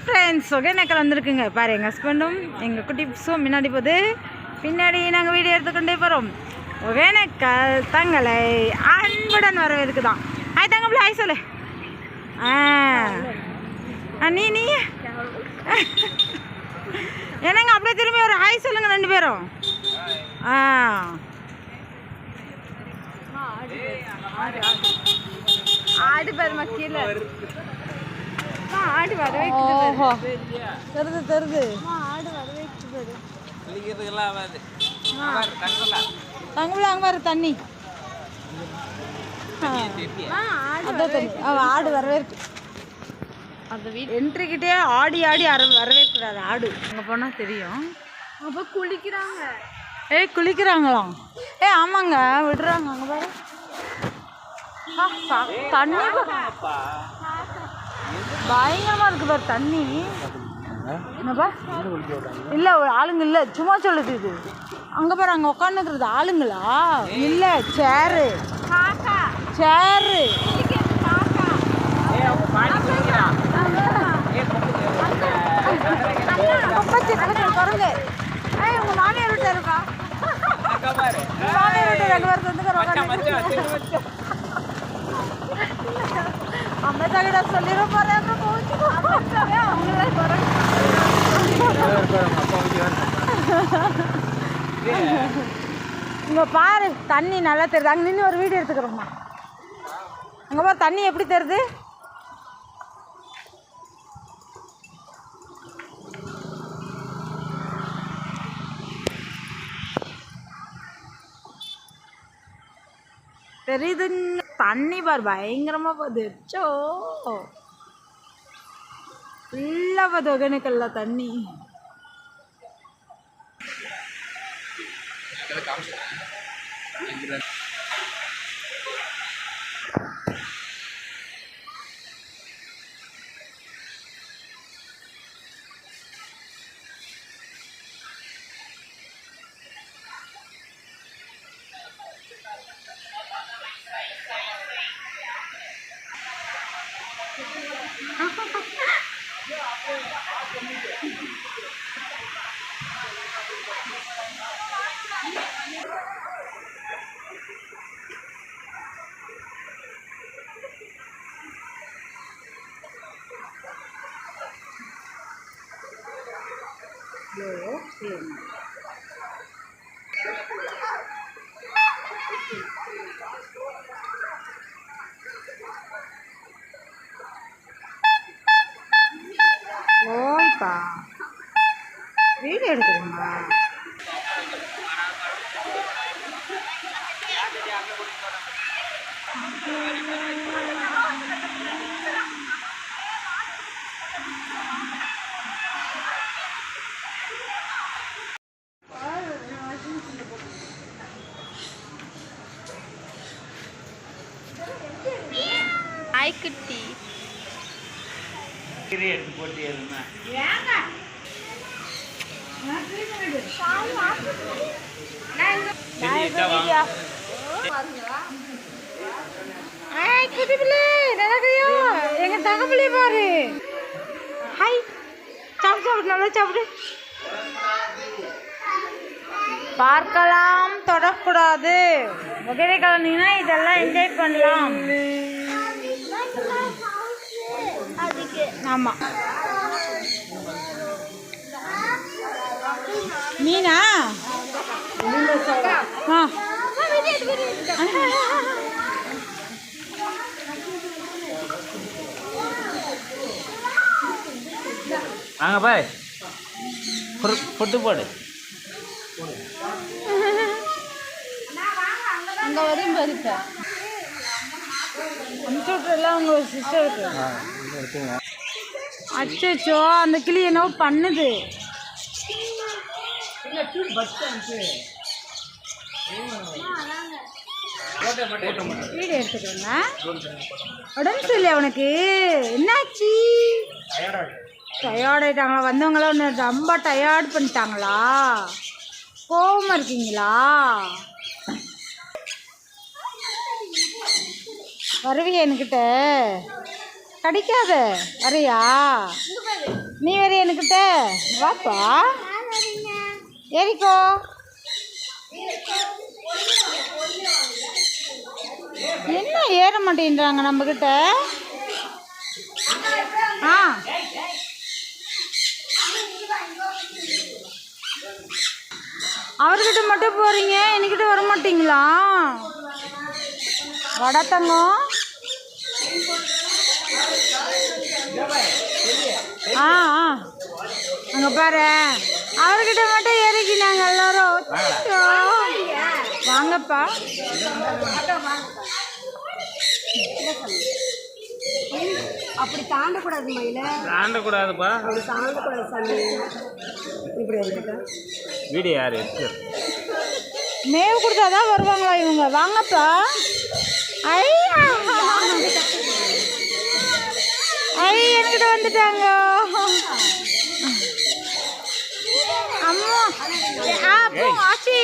Friends Hogenakkal வந்திருக்குங்க பாரு. எங்கள் ஹஸ்பண்டும் எங்கள் குட்டி புதுசும் முன்னாடி போகுது, பின்னாடி நாங்கள் வீடியோ எடுத்துக்கொண்டே போகிறோம். ஒகேனக்கல் தங்களை அன்புடன் வரவேற்கு தான். ஹாய் தங்கப்பில், ஹாய் சொல்லு. நீ என்னங்க அப்படியே திரும்பி ஒரு ஹாய் சொல்லுங்க ரெண்டு பேரும். ஆடு பேர் மக்கீல ஆடு வர தெரிது தெரிது. ஆடு வர வைக்குது தங்கப்பில் அங்கே வர தண்ணி ஆடு வரவேற்கு. அந்த வீட்டு என்ட்ரிக்கிட்டே ஆடி ஆடி வரவேற்கக்கூடாது. ஆடு அங்கே போனால் தெரியும். அப்போ குளிக்கிறாங்க. குளிக்கிறாங்களாம். ஆமாங்க விடுறாங்க. அங்கே பாரு தண்ணி பயங்கரமாக இருக்கு பாரு தண்ணி. என்னப்பா இல்லை ஒரு ஆளுங்க இல்லை, சும்மா சொல்லுது இது. அங்கே பாரு அங்கே உட்காந்துக்கிறது ஆளுங்களா இல்லை, சேரு சேரு. குரங்கு உங்க மாமியார் விட்டு இருக்கா? மாமியார் விட்டு ரெண்டு பேருக்கு வந்து அம்மா சொல்லிட போறேன். இங்க பாரு தண்ணி நல்லா தெரியுது. அங்கே நின்று ஒரு வீடியோ எடுத்துக்கிறோம்மா. அங்கே பாரு தண்ணி எப்படி தெரியுது. தெரியுதுங்க தண்ணி பார் பயங்கரமா போகுது. சோ ஃபுல்லாக போகுது ஒகேனக்கல்ல தண்ணி. ஓய்ப்பா வீடியோ எடுத்துக்கோங்க. குட்டி எங்க தங்கப்பிள்ளை பாரு. ஹாய் சாப்பிடு நல்லா சாப்பிடு. பார்க்கலாம் தொடக்கூடாது. ஒகேனக்கல் வந்தீங்கன்னா இதெல்லாம் என்ஜாய் பண்ணலாம். ஆமாம் மீனா வாங்க பாய் ஃபுட்டு போடு. அங்கே வரையும் பாருப்ப அனுப்பிச்சுட்றலாம் உங்கள் சிஸ்டருக்கு. அச்சோ அந்த கிளி என்னவோ பண்ணுது. வீடியோ எடுத்துக்கோங்க. உடம்பு சரியில்லை அவனுக்கு. என்னாச்சு? டயர்ட் ஆகிட்டாங்களா? வந்தவங்களா ஒன்று ரொம்ப டயர்ட் பண்ணிட்டாங்களா? கோவமாக இருக்கீங்களா? வருவியா என்கிட்ட? கடிக்காத வரையா நீ வேற என்கிட்ட வாப்பா ஏறிக்கோ என்ன ஏற மாட்டேன்றாங்க நம்மக்கிட்ட ஆ அவர்கிட்ட மட்டும் போறீங்க என்கிட்ட வர மாட்டீங்களா வடை தங்கம் ஆ ஆ அங்கே பாரு அவர்கிட்ட மட்டும் ஏறிக்கினாங்க எல்லாரும் வாங்கப்பா அப்படி தாண்டக்கூடாது மயில தாண்டக்கூடாதுப்பா அப்படி தாண்டக்கூடாது சாமி இப்படி வந்துட்டா வீடு யார் எடுத்து மேவு கொடுத்தாதான் வருவாங்களா இவங்க வாங்கப்பா ஐயா ஐ என்கிட்ட வந்துட்டாங்க அம்மா ஆ போ ஆச்சி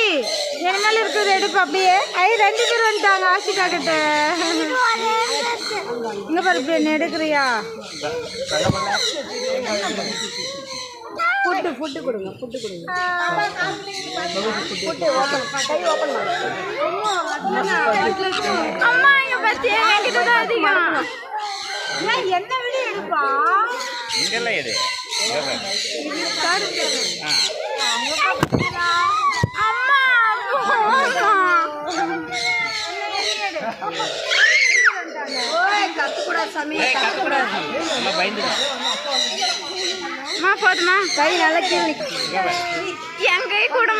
என் மேல இருக்குது எடுப்பு அப்படியே ஐ 2 பேர் வந்துட்டாங்க ஆசிகா கிட்ட இங்க பாரு இப்படி என்ன எடுக்கிறியா ஃபுட்டு கொடுங்க ஃபுட்டு கொடுங்க ஃபுட்டு ஓப்பன் கை ஓப்பன் அம்மா இங்க பத்தி என்கிட்ட தான் அதிகம் என்ன விட எடுப்பா இங்கெல்லாம் எடு அம்மா கத்துக்கூடாது சாமி நல்லா பயந்துடும் போதுமா கை நல்லா கீழே என் கை கூட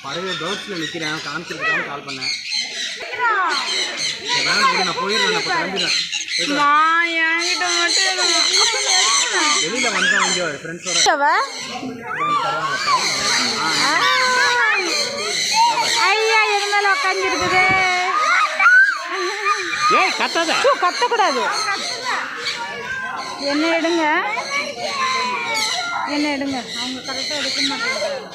படகு பர்த்ஸில் நிற்கிறேன் காமிச்சிருக்கான்னு கால் பண்ணேன் நான் போயிடுறேன் இப்போ கிளம்பிடுறேன் என்கிட்ட மட்டும் வெளியில் வந்தோம் இங்கே ஃப்ரெண்ட்ஸோட ஐயா எது மேல உட்காந்துருக்குது ஏய் கத்தாத கத்தக்கூடாது என்ன எடுங்க என்ன எடுங்க அவங்க கரெக்டாக எடுக்க மாட்டேங்கிறாங்க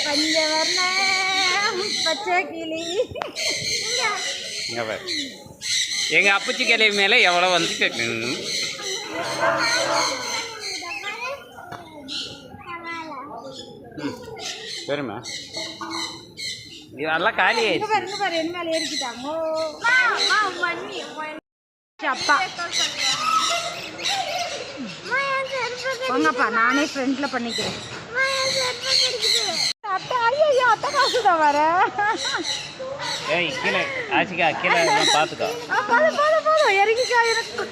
பஞ்சவர்ண பச்சை கிளி எங்கள் அப்பச்சி கிளவி மேலே எவ்வளோ வந்து சரிம்மா இதெல்லாம் காலி ஆயிடுச்சு இங்க பாரு என்ன மேலே ஏறிக்கிட்டாங்க அப்பா வாங்கப்பா நானே ஃப்ரெண்ட்ல பண்ணிக்கிறேன் அத்தை ஐயோ அத்தை காசு தான் வர ஏய் கீழே ஆச்சிக்கா கீழே பார்த்துக்கோ போதும் இறங்கிக்கா எனக்கு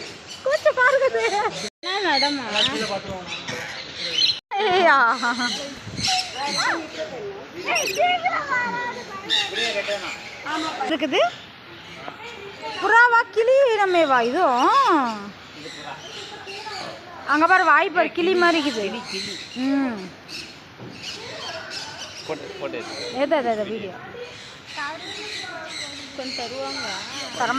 கொஞ்சம் பாருங்க என்ன நடமா ஐயா இருக்குது புறாவா கிளி நம்மேவா இதுவும் அங்கே பாரு வாய் பாரு கிளி மாதிரி இருக்குது ம் போட்டு எது வீடியோ கொஞ்சம் தருவாங்க தர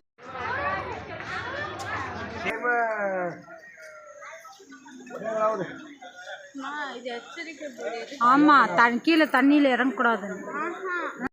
ஆமாம் கீழே தண்ணியில் இறங்கக்கூடாதுன்னு